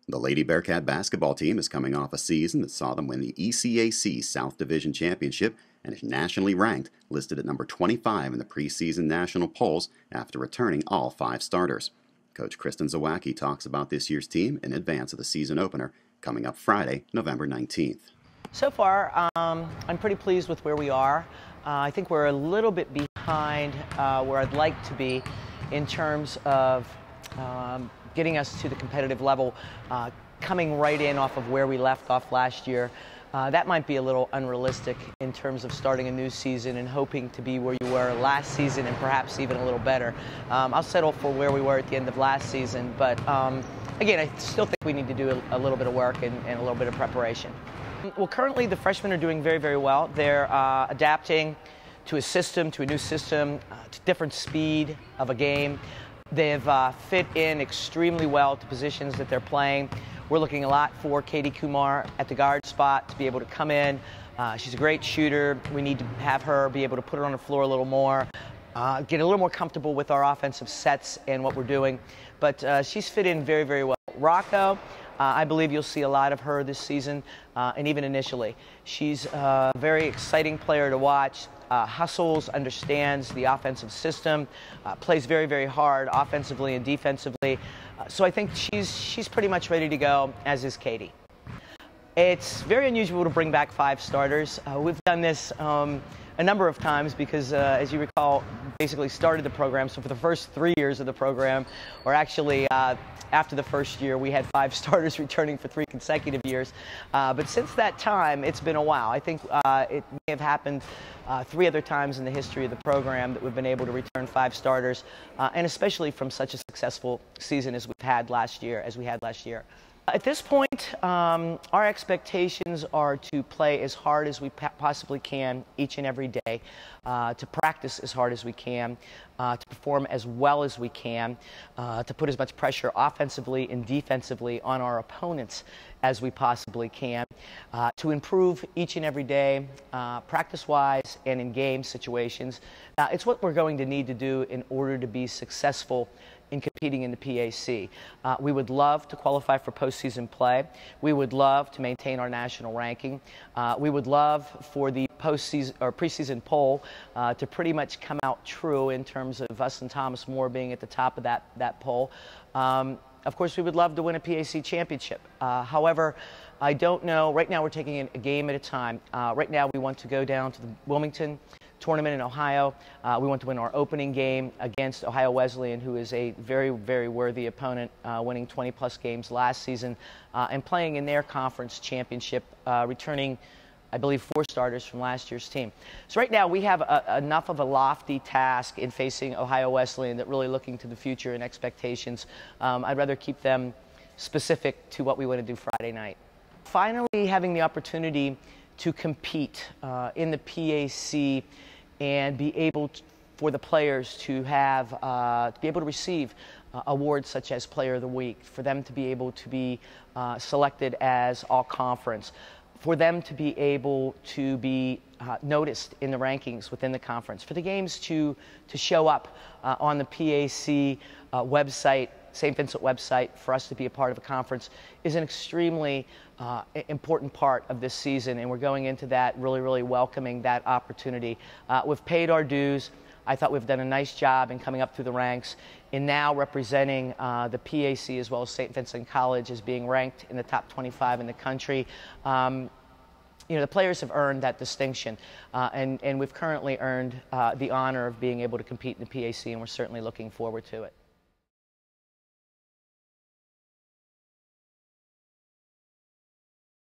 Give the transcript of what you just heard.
The Lady Bearcat basketball team is coming off a season that saw them win the ECAC South Division Championship and is nationally ranked, listed at number 25 in the preseason national polls after returning all 5 starters. Coach Kristen Zawacki talks about this year's team in advance of the season opener coming up Friday, November 19th. So far, I'm pretty pleased with where we are. I think we're a little bit behind where I'd like to be in terms of getting us to the competitive level, coming right in off of where we left off last year. That might be a little unrealistic in terms of starting a new season and hoping to be where you were last season and perhaps even a little better. I'll settle for where we were at the end of last season, but again, I still think we need to do a little bit of work and a little bit of preparation. Well, currently the freshmen are doing very, very well. They're adapting to a system, to a new system, to different speed of a game. They've fit in extremely well to positions that they're playing. We're looking a lot for Katie Kumar at the guard spot to be able to come in. She's a great shooter. We need to have her be able to put it on the floor a little more, get a little more comfortable with our offensive sets and what we're doing. But she's fit in very, very well. Rocco, I believe you'll see a lot of her this season, and even initially. She's a very exciting player to watch. Hustles, understands the offensive system, plays very, very hard offensively and defensively. So I think she's pretty much ready to go, as is Katie. It's very unusual to bring back 5 starters. We've done this a number of times because, as you recall, basically started the program. So for the first 3 years of the program, or actually after the first year, we had 5 starters returning for 3 consecutive years. But since that time, it's been a while. I think it may have happened 3 other times in the history of the program that we've been able to return 5 starters, and especially from such a successful season as we had last year. At this point, our expectations are to play as hard as we possibly can each and every day, to practice as hard as we can, to perform as well as we can, to put as much pressure offensively and defensively on our opponents as we possibly can, to improve each and every day, practice-wise and in game situations. It's what we're going to need to do in order to be successful in competing in the PAC. We would love to qualify for postseason play. We would love to maintain our national ranking. We would love for the postseason or preseason poll to pretty much come out true in terms of us and Thomas More being at the top of that poll. Of course, we would love to win a PAC championship. However, I don't know. Right now, we're taking it a game at a time. Right now, we want to go down to the Wilmington tournament in Ohio. We want to win our opening game against Ohio Wesleyan, who is a very, very worthy opponent, winning 20-plus games last season and playing in their conference championship, returning, I believe, 4 starters from last year's team. So right now we have enough of a lofty task in facing Ohio Wesleyan that really looking to the future and expectations. I'd rather keep them specific to what we want to do Friday night. Finally, having the opportunity to compete in the PAC and be able for the players to have to be able to receive awards such as Player of the Week, for them to be able to be selected as all conference, for them to be able to be noticed in the rankings within the conference, for the games to show up on the PAC website, Saint Vincent website, for us to be a part of a conference is an extremely important part of this season, and we're going into that really, really welcoming that opportunity. We've paid our dues. I thought we've done a nice job in coming up through the ranks and now representing the PAC as well as Saint Vincent College as being ranked in the top 25 in the country. You know, the players have earned that distinction, and we've currently earned the honor of being able to compete in the PAC, and we're certainly looking forward to it.